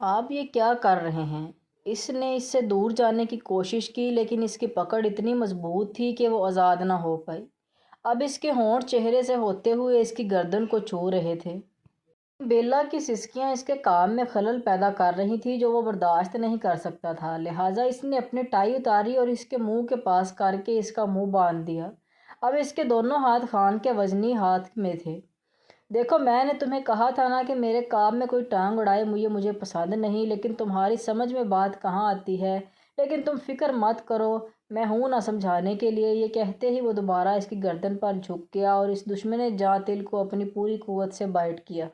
آپ یہ کیا کر رہے ہیں؟ اس نے اس سے دور جانے کی کوشش کی لیکن اس کی پکڑ اتنی مضبوط تھی کہ وہ آزاد نہ ہو پائی۔ اب اس کے ہونٹ چہرے سے ہوتے ہوئے اس کی گردن کو چھو رہے تھے۔ بیلا کی سسکیاں اس کے کام میں خلل پیدا کر رہی تھیں جو وہ برداشت نہیں کر سکتا تھا، لہٰذا اس نے اپنی ٹائی اتاری اور اس کے منہ کے پاس کر کے اس کا منہ باندھ دیا۔ اب اس کے دونوں ہاتھ خان کے وزنی ہاتھ میں تھے۔ دیکھو، میں نے تمہیں کہا تھا نا کہ میرے کام میں کوئی ٹانگ اڑائے مجھے پسند نہیں، لیکن تمہاری سمجھ میں بات کہاں آتی ہے۔ لیکن تم فکر مت کرو، میں ہوں نہ سمجھانے کے لیے۔ یہ کہتے ہی وہ دوبارہ اس کی گردن پر جھک گیا اور اس دشمن جاں تل کو اپنی پوری قوت سے بائٹ کیا۔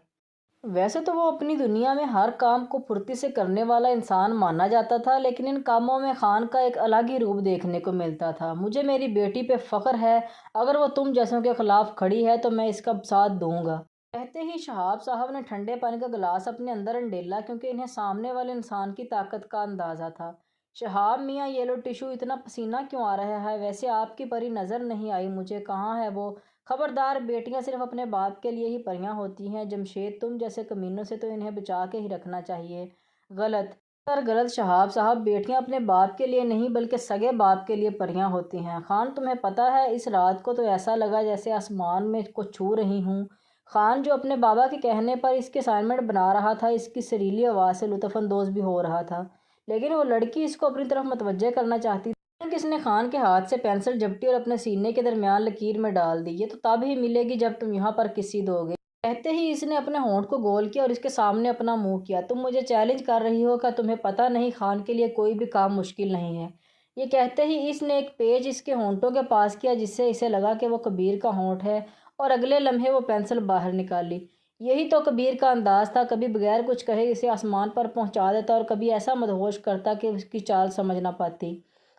ویسے تو وہ اپنی دنیا میں ہر کام کو پھرتی سے کرنے والا انسان مانا جاتا تھا، لیکن ان کاموں میں خان کا ایک الگ ہی روپ دیکھنے کو ملتا تھا۔ مجھے میری بیٹی پہ فخر ہے، اگر وہ تم جیسوں کے خلاف کھڑی ہے تو میں اس کا ساتھ دوں گا۔ کہتے ہی شہاب صاحب نے ٹھنڈے پانی کا گلاس اپنے اندر انڈیلا، کیونکہ انہیں سامنے والے انسان کی طاقت کا اندازہ تھا۔ شہاب میاں، یہ لو ٹشو، اتنا پسینہ کیوں آ رہا ہے؟ ویسے آپ کی پری نظر نہیں آئی مجھے، کہاں ہے وہ؟ خبردار، بیٹیاں صرف اپنے باپ کے لیے ہی پریاں ہوتی ہیں۔ جمشید، تم جیسے کمینوں سے تو انہیں بچا کے ہی رکھنا چاہیے۔ غلط، غلط شہاب صاحب، بیٹیاں اپنے باپ کے لیے نہیں بلکہ سگے باپ کے لیے پریاں ہوتی ہیں۔ خان، تمہیں پتہ ہے اس رات کو تو ایسا لگا جیسے آسمان میں کو چھو رہی ہوں۔ خان، جو اپنے بابا کے کہنے پر اس کی اسائنمنٹ بنا رہا تھا، اس کی سریلی آواز سے لطف اندوز بھی ہو رہا تھا، لیکن وہ لڑکی اس کو اپنی طرف متوجہ کرنا چاہتی تھی۔ اچانک اس نے خان کے ہاتھ سے پینسل جھپٹی اور اپنے سینے کے درمیان لکیر میں ڈال دی۔ یہ تو تب ہی ملے گی جب تم یہاں پر کسی دو گے۔ کہتے ہی اس نے اپنے ہونٹ کو گول کیا اور اس کے سامنے اپنا منہ کیا۔ تم مجھے چیلنج کر رہی ہو؟ کیا تمہیں پتہ نہیں خان کے لیے کوئی بھی کام مشکل نہیں ہے؟ یہ کہتے ہی اس نے ایک پیچ اس کے ہونٹوں کے پاس کیا جس سے اسے لگا کہ وہ کبیر کا ہونٹ ہے، اور اگلے لمحے وہ پینسل باہر نکالی۔ یہی تو کبیر کا انداز تھا، کبھی بغیر کچھ کہے اسے آسمان پر پہنچا دیتا اور کبھی ایسا مدہوش کرتا کہ اس کی چال سمجھ نہ پاتی۔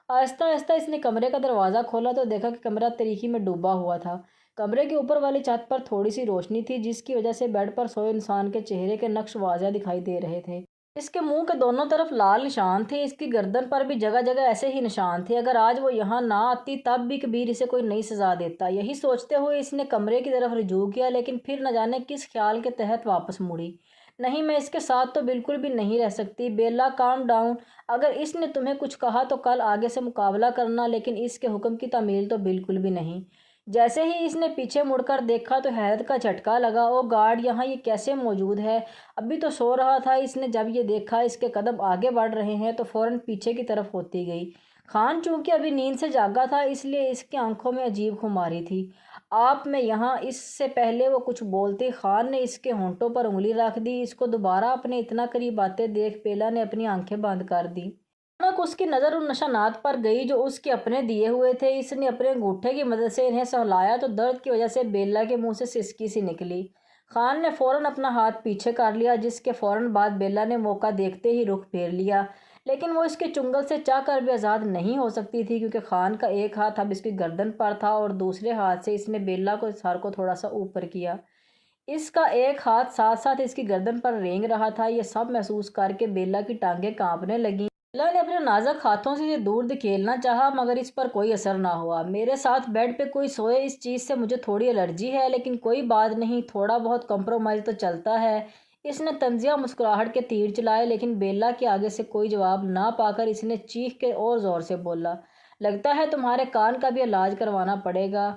آہستہ آہستہ اس نے کمرے کا دروازہ کھولا تو دیکھا کہ کمرہ تاریکی میں ڈوبا ہوا تھا۔ کمرے کے اوپر والی چھت پر تھوڑی سی روشنی تھی جس کی وجہ سے بیڈ پر سوئے انسان کے چہرے کے نقش واضح دکھائی دے رہے تھے۔ اس کے منہ کے دونوں طرف لال نشان تھے، اس کی گردن پر بھی جگہ جگہ ایسے ہی نشان تھے۔ اگر آج وہ یہاں نہ آتی تب بھی کبیر اسے کوئی نئی سزا دیتا۔ یہی سوچتے ہوئے اس نے کمرے کی طرف رجوع کیا، لیکن پھر نہ جانے کس خیال کے تحت واپس مڑی۔ نہیں، میں اس کے ساتھ تو بالکل بھی نہیں رہ سکتی۔ بیلا، کام ڈاؤن۔ اگر اس نے تمہیں کچھ کہا تو کل آگے سے مقابلہ کرنا، لیکن اس کے حکم کی تعمیل تو بالکل بھی نہیں۔ جیسے ہی اس نے پیچھے مڑ کر دیکھا تو حیرت کا جھٹکا لگا۔ او گاڈ، یہاں یہ کیسے موجود ہے؟ ابھی تو سو رہا تھا۔ اس نے جب یہ دیکھا اس کے قدم آگے بڑھ رہے ہیں تو فوراً پیچھے کی طرف ہوتی گئی۔ خان چونکہ ابھی نیند سے جاگا تھا، اس لیے اس کی آنکھوں میں عجیب خماری تھی۔ آپ، میں یہاں۔ اس سے پہلے وہ کچھ بولتی، خان نے اس کے ہونٹوں پر انگلی رکھ دی۔ اس کو دوبارہ اپنے اتنا قریب آتے دیکھ بیلا نے اپنی آنکھیں بند کر دیں۔ اچانک اس کی نظر ان نشانات پر گئی جو اس کے اپنے دیے ہوئے تھے۔ اس نے اپنے انگوٹھے کی مدد سے انہیں سہلایا تو درد کی وجہ سے بیلا کے منہ سے سسکی سی نکلی۔ خان نے فوراً اپنا ہاتھ پیچھے کر لیا، جس کے فوراً بعد بیلا نے موقع دیکھتے ہی رخ پھیر لیا، لیکن وہ اس کے چنگل سے چاہ کر بھی آزاد نہیں ہو سکتی تھی، کیونکہ خان کا ایک ہاتھ اب اس کی گردن پر تھا اور دوسرے ہاتھ سے اس نے بیلا کو سر کو تھوڑا سا اوپر کیا۔ اس کا ایک ہاتھ ساتھ ساتھ اس کی گردن پر رینگ رہا تھا۔ یہ سب محسوس کر کے بیلا کی ٹانگیں کانپنے لگیں۔ بیلا نے اپنے نازک ہاتھوں سے اسے دور دھکیلنا چاہا، مگر اس پر کوئی اثر نہ ہوا۔ میرے ساتھ بیڈ پہ کوئی سوئے، اس چیز سے مجھے تھوڑی الرجی ہے، لیکن کوئی بات نہیں، تھوڑا بہت کمپرومائز تو چلتا ہے۔ اس نے طنزیہ مسکراہٹ کے تیر چلائے، لیکن بیلا کے آگے سے کوئی جواب نہ پا کر اس نے چیخ کے اور زور سے بولا، لگتا ہے تمہارے کان کا بھی علاج کروانا پڑے گا۔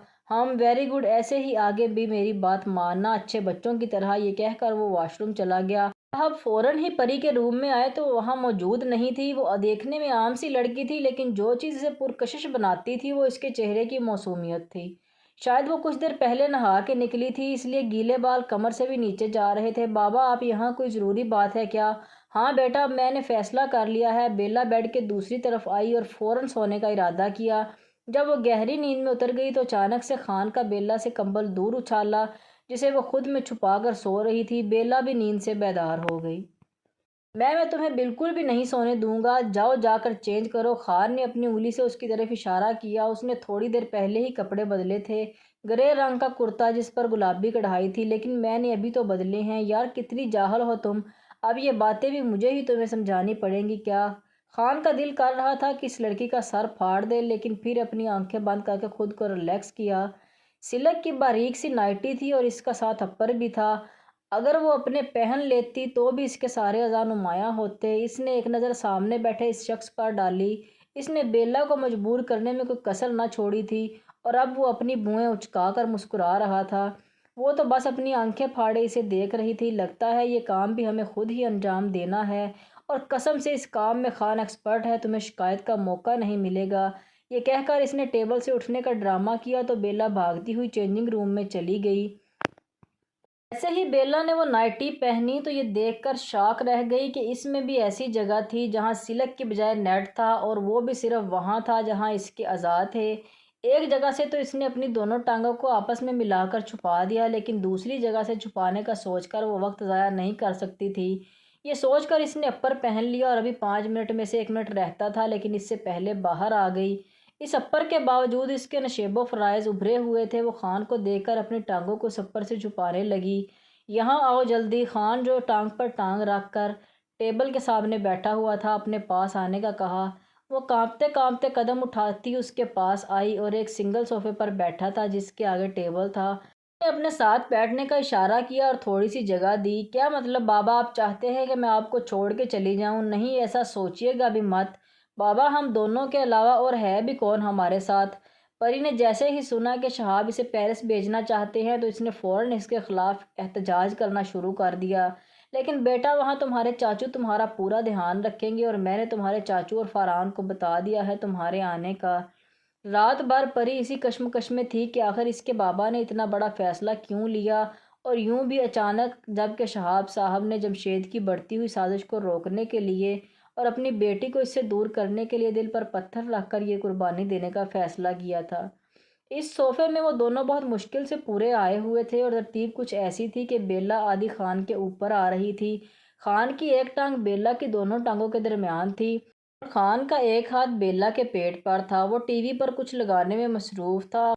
ویری گڈ، ایسے ہی آگے بھی میری بات ماننا، اچھے بچوں کی طرح۔ یہ کہہ کر وہ واش روم چلا گیا۔ صاحب فوراً ہی پری کے روم میں آئے تو وہ وہاں موجود نہیں تھی۔ وہ دیکھنے میں عام سی لڑکی تھی، لیکن جو چیز اسے پرکشش بناتی تھی وہ اس کے چہرے کی موسومیت تھی۔ شاید وہ کچھ دیر پہلے نہا کے نکلی تھی، اس لیے گیلے بال کمر سے بھی نیچے جا رہے تھے۔ بابا، آپ یہاں، کوئی ضروری بات ہے کیا؟ ہاں بیٹا، میں نے فیصلہ کر لیا ہے۔ بیلا بیڈ کے دوسری طرف آئی اور فوراً سونے کا ارادہ کیا۔ جب وہ گہری نیند میں اتر گئی تو اچانک سے خان کا بیلا سے کمبل دور اچھالا، جسے وہ خود میں چھپا کر سو رہی تھی۔ بیلا بھی نیند سے بیدار ہو گئی۔ میں تمہیں بالکل بھی نہیں سونے دوں گا، جاؤ جا کر چینج کرو۔ خان نے اپنی انگلی سے اس کی طرف اشارہ کیا۔ اس نے تھوڑی دیر پہلے ہی کپڑے بدلے تھے، گرے رنگ کا کرتا جس پر گلابی کڑھائی تھی، لیکن میں نے ابھی تو بدلے ہیں۔ یار کتنی جاہل ہو تم، اب یہ باتیں بھی مجھے ہی تمہیں سمجھانی پڑیں گی کیا؟ خان کا دل کر رہا تھا کہ اس لڑکی کا سر پھاڑ دے، لیکن پھر اپنی آنکھیں بند کر کے خود کو ریلیکس کیا۔ سلک کی باریک سی نائٹی تھی اور اس کا ساتھ اپر بھی تھا۔ اگر وہ اپنے پہن لیتی تو بھی اس کے سارے اعضاء نمایاں ہوتے۔ اس نے ایک نظر سامنے بیٹھے اس شخص پر ڈالی۔ اس نے بیلا کو مجبور کرنے میں کوئی کسر نہ چھوڑی تھی، اور اب وہ اپنی بوئیں اچکا کر مسکرا رہا تھا۔ وہ تو بس اپنی آنکھیں پھاڑے اسے دیکھ رہی تھی۔ لگتا ہے یہ کام بھی ہمیں خود ہی انجام دینا ہے، اور قسم سے اس کام میں خان ایکسپرٹ ہے، تمہیں شکایت کا موقع نہیں ملے گا۔ یہ کہہ کر اس نے ٹیبل سے اٹھنے کا ڈرامہ کیا تو بیلا بھاگتی ہوئی چینجنگ روم میں چلی گئی۔ جیسے ہی بیلا نے وہ نائٹی پہنی تو یہ دیکھ کر شاک رہ گئی کہ اس میں بھی ایسی جگہ تھی جہاں سلک کی بجائے نیٹ تھا، اور وہ بھی صرف وہاں تھا جہاں اس کے اعضاء تھے۔ ایک جگہ سے تو اس نے اپنی دونوں ٹانگوں کو آپس میں ملا کر چھپا دیا، لیکن دوسری جگہ سے چھپانے کا سوچ کر وہ وقت ضائع نہیں کر سکتی تھی۔ یہ سوچ کر اس نے اپر پہن لیا، اور ابھی 5 منٹ میں سے 1 منٹ رہتا تھا لیکن اس سے پہلے باہر آ گئی۔ اس اپر کے باوجود اس کے نشیب و فرائض ابھرے ہوئے تھے۔ وہ خان کو دیکھ کر اپنی ٹانگوں کو سپر سے چھپانے لگی۔ یہاں آؤ جلدی، خان جو ٹانگ پر ٹانگ رکھ کر ٹیبل کے سامنے بیٹھا ہوا تھا اپنے پاس آنے کا کہا۔ وہ کانپتے کانپتے قدم اٹھاتی اس کے پاس آئی اور ایک سنگل صوفے پر بیٹھا تھا جس کے آگے ٹیبل تھا۔ اس نے اپنے ساتھ بیٹھنے کا اشارہ کیا اور تھوڑی سی جگہ دی۔ کیا مطلب بابا، آپ چاہتے ہیں کہ میں آپ کو چھوڑ کے چلی جاؤں؟ نہیں، ایسا سوچیے گا بھی مت بابا، ہم دونوں کے علاوہ اور ہے بھی کون ہمارے ساتھ؟ پری نے جیسے ہی سنا کہ شہاب اسے پیرس بھیجنا چاہتے ہیں تو اس نے فوراً اس کے خلاف احتجاج کرنا شروع کر دیا۔ لیکن بیٹا، وہاں تمہارے چاچو تمہارا پورا دھیان رکھیں گے، اور میں نے تمہارے چاچو اور فاران کو بتا دیا ہے تمہارے آنے کا۔ رات بھر پری اسی کشمکش میں تھی کہ آخر اس کے بابا نے اتنا بڑا فیصلہ کیوں لیا، اور یوں بھی اچانک، جبکہ شہاب صاحب نے جمشید کی بڑھتی ہوئی سازش کو روکنے کے لیے اور اپنی بیٹی کو اس سے دور کرنے کے لیے دل پر پتھر رکھ کر یہ قربانی دینے کا فیصلہ کیا تھا۔ اس صوفے میں وہ دونوں بہت مشکل سے پورے آئے ہوئے تھے، اور ترتیب کچھ ایسی تھی کہ بیلا آدھی خان کے اوپر آ رہی تھی۔ خان کی ایک ٹانگ بیلا کی دونوں ٹانگوں کے درمیان تھی، اور خان کا ایک ہاتھ بیلا کے پیٹ پر تھا۔ وہ ٹی وی پر کچھ لگانے میں مصروف تھا۔